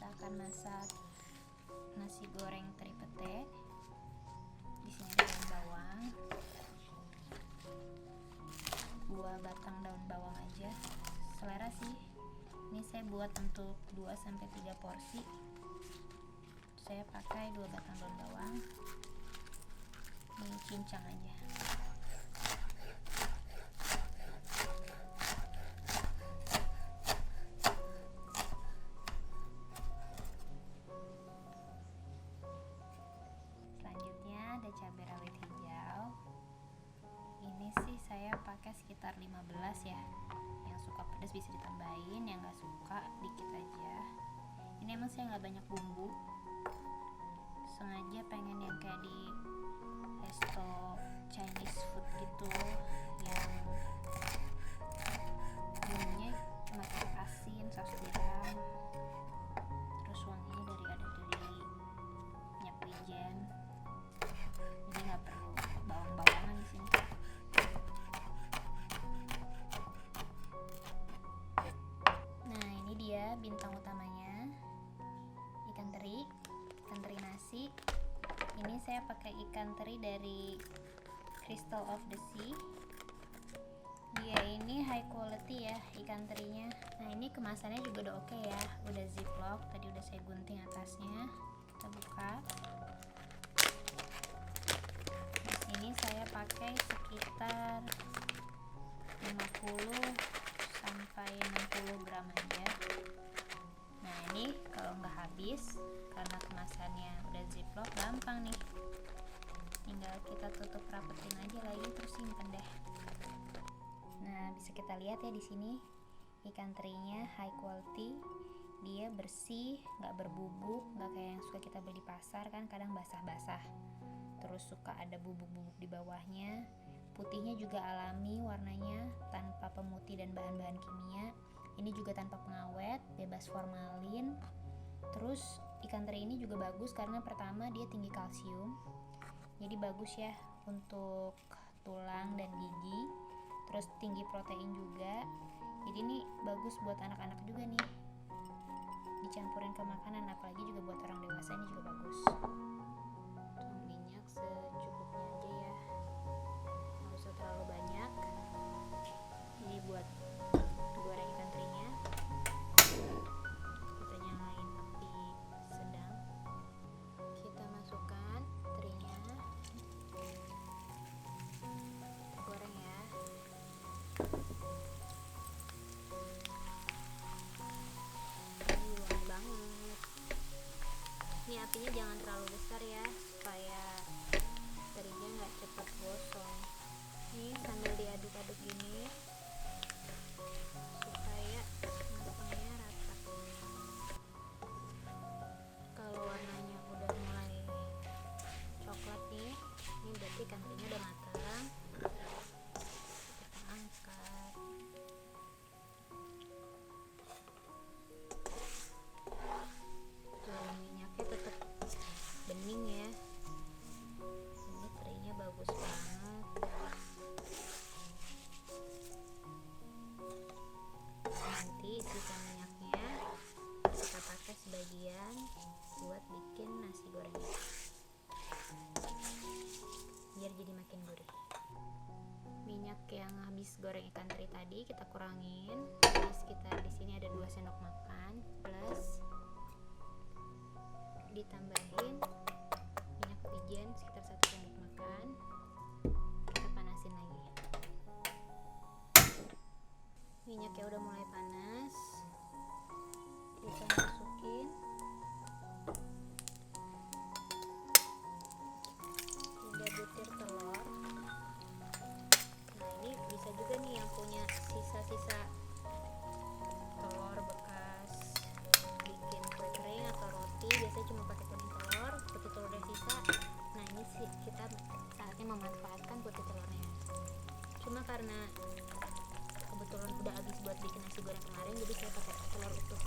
kita akan masak nasi goreng teri pete. Di sini ada daun bawang, 2 batang daun bawang aja, selera sih. Ini saya buat untuk 2-3 porsi. Saya pakai 2 batang daun bawang. Ini cincang aja. Selanjutnya ada cabai rawit hijau. Ini sih saya pakai sekitar 15 ya. Yang suka pedas bisa ditambahin, yang nggak suka dikit aja. Ini emang saya nggak banyak bumbu, sengaja pengen yang kayak di resto Chinese food gitu, yang bumbunya cuma kayak asin, saus tiram, terus wanginya dari minyak wijen. Jadi nggak perlu bawang-bawangan di sini. Nah, ini dia bintang utamanya, ikan teri nasi. Ini saya pakai ikan teri dari Crystal of the Sea. Dia ini high quality ya ikan terinya. Nah, ini kemasannya juga udah oke ya, udah ziplock, tadi udah saya gunting atasnya. Kita buka. Di sini saya pakai sekitar 50-60 gram aja. Nah, ini kalau nggak habis karena kemasannya udah ziplock, gampang nih. Tinggal kita tutup rapetin aja lagi, terus simpen deh. Nah, bisa kita lihat ya di sini ikan terinya high quality. Dia bersih, nggak berbubuk, nggak kayak yang suka kita beli di pasar kan, kadang basah-basah. Terus suka ada bubuk-bubuk di bawahnya. Putihnya juga alami warnanya, tanpa pemutih dan bahan-bahan kimia. Ini juga tanpa pengawet, bebas formalin. Terus ikan teri ini juga bagus karena pertama dia tinggi kalsium, jadi bagus ya untuk tulang dan gigi. Terus tinggi protein juga, jadi ini bagus buat anak-anak juga nih, dicampurin ke makanan, apalagi juga buat orang dewasa ini juga bagus. Tuh, minyak secukupnya aja ya, nggak usah terlalu banyak. Ini buat goreng ikan terinya. Kita nyalain api sedang, kita masukkan terinya, kita goreng ya. Ini wangi banget. Ini apinya jangan terlalu besar ya, supaya terinya nggak cepat gosong. Ini sambil diaduk-aduk gini supaya matangnya rata. Kalau warnanya udah mulai coklat nih, ini berarti ikan terinya udah matang. Kita angkat. Tuh, minyaknya tetap bening ya. Ini terinya bagus banget. Nanti sisa minyaknya kita pakai sebagian buat bikin nasi gorengnya, biar jadi makin gurih. Minyak yang habis goreng ikan teri tadi kita kurangin, jadi sekitar di sini ada 2 sendok makan, plus ditambahin minyak wijen sekitar 1 sendok makan. Kita panasin lagi. Minyaknya udah mulai panas, kita masukin 3 butir telur. Nah, ini bisa juga nih yang punya sisa-sisa telur bekas bikin kue kering atau roti, biasanya cuma pakai kuning telur, putih telurnya sisa. Nah, ini sih kita saatnya memanfaatkan putih telurnya. Cuma karena kebetulan udah habis buat bikin nasi goreng kemarin, jadi saya pakai telur utuh.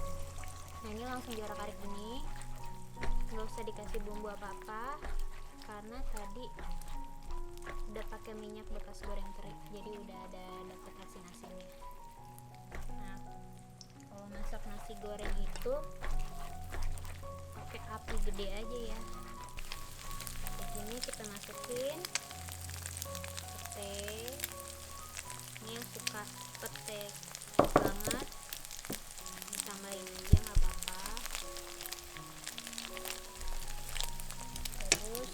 Nah, ini langsung diorak-arik gini, nggak usah dikasih bumbu apa-apa karena tadi udah pakai minyak bekas goreng teri, jadi udah ada dapat asin-asinnya. Nah, kalau masak nasi goreng itu api gede aja ya. Begini kita masukin pete. Ini yang suka pete banget ditambahin aja nggak apa-apa. Terus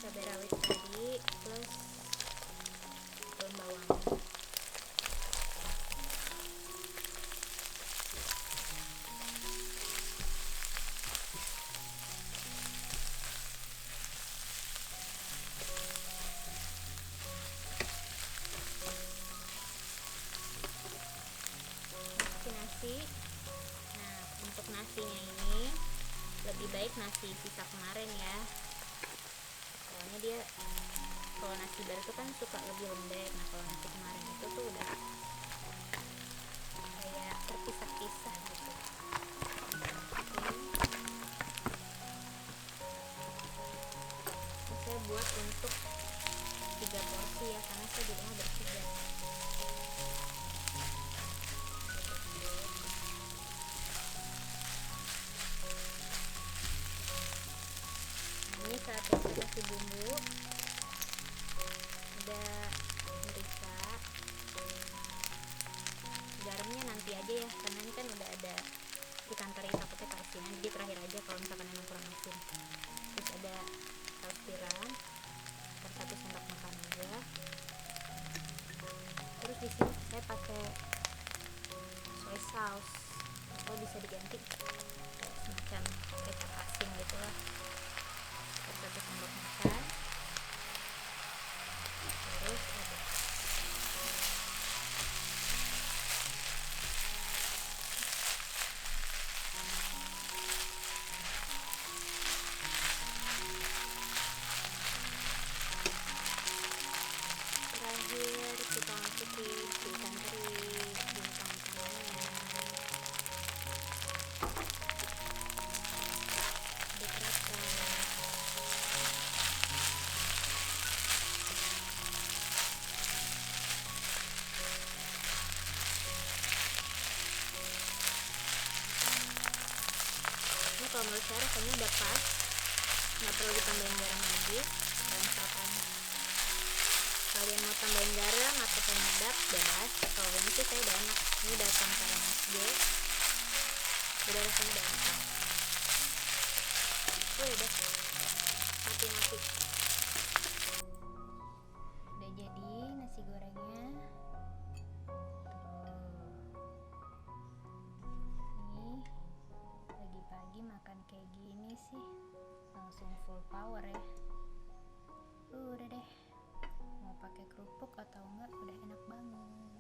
cabai rawit tadi plus daun bawang. Nasi. Nah, untuk nasinya ini lebih baik nasi sisa kemarin ya. Soalnya dia kalau nasi baru itu kan suka lebih lembek. Nah, kalau nasi kemarin itu tuh udah kayak terpisah-pisah gitu. Ini saya buat untuk 3 porsi ya, karena saya di rumah bertiga. Ini saatnya saya kasih bumbu. Ada merica, garamnya nanti aja ya, karena ini kan udah ada ikan teri takutnya keasinan, jadi terakhir aja kalau misalkan emang kurang asin. Terus ada saus tiram 1 sendok makan aja. Terus di sini saya pakai soy sauce atau bisa diganti kayak semacam kecap asin gitu lah. 1 sendok makan. Terus ada terakhir kita masukin ikan teri, bintang tamunya, aduk rata. Ini kalau menurut saya rasanya udah pas, nggak perlu ditambahin garam lagi. Kalau misalkan kalian mau tambahin garam atau penyedap bebas. Kalau ini sih saya udah enak, ini udah tanpa MSG, udah rasanya udah enak. Udah mati. Udah jadi nasi gorengnya. Nih pagi-pagi makan kayak gini sih langsung full power ya. Udah deh, mau pakai kerupuk atau enggak udah enak banget.